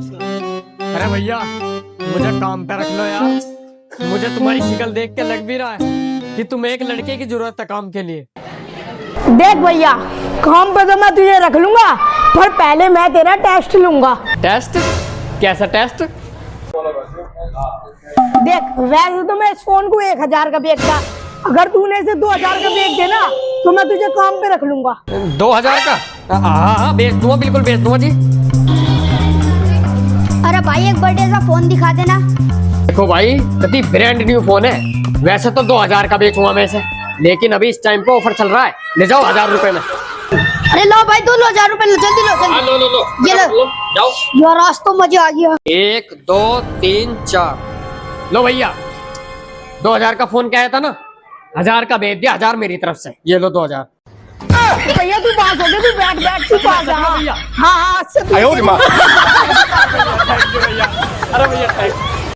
अरे भैया मुझे काम पे रख लो यार। मुझे तुम्हारी शक्ल देख के लग भी रहा है कि तुम एक लड़के की जरूरत है काम के लिए। देख भैया, काम पे तो मैं तुझे रख लूंगा, पर पहले मैं तेरा टेस्ट लूंगा। टेस्ट? कैसा टेस्ट? देख, वैसे तो मैं इस फोन को 1000 का बेचता, अगर तूने इसे 2000 का बेच देना तो मैं तुझे काम पे रख लूंगा। 2000 का? हाँ बेच दूंगा, बिल्कुल बेच दूंगा जी। अरे भाई एक बर्थडे सा फोन दिखा देना। देखो भाई, कति ब्रांड न्यू फोन है। वैसे तो 2000 का बेचूंगा मैं इसे, लेकिन अभी इस टाइम पे ऑफर चल रहा है, ले जाओ 1000 रुपए में। अरे लो भाई, 2000 रुपए लो, जल्दी लो जल्दी। लो लो लो, ये लो जाओ। यार आज तो मजा आ गया। 1 2 3 4 लो भैया, 2000 का फोन क्या आया था ना, 1000 का बेच दिया, 1000 मेरी तरफ से। ये लो 2000। भैया तू पास हो गया, तू बैठ तू पास है। भैया हाँ हाँ, अरे भैया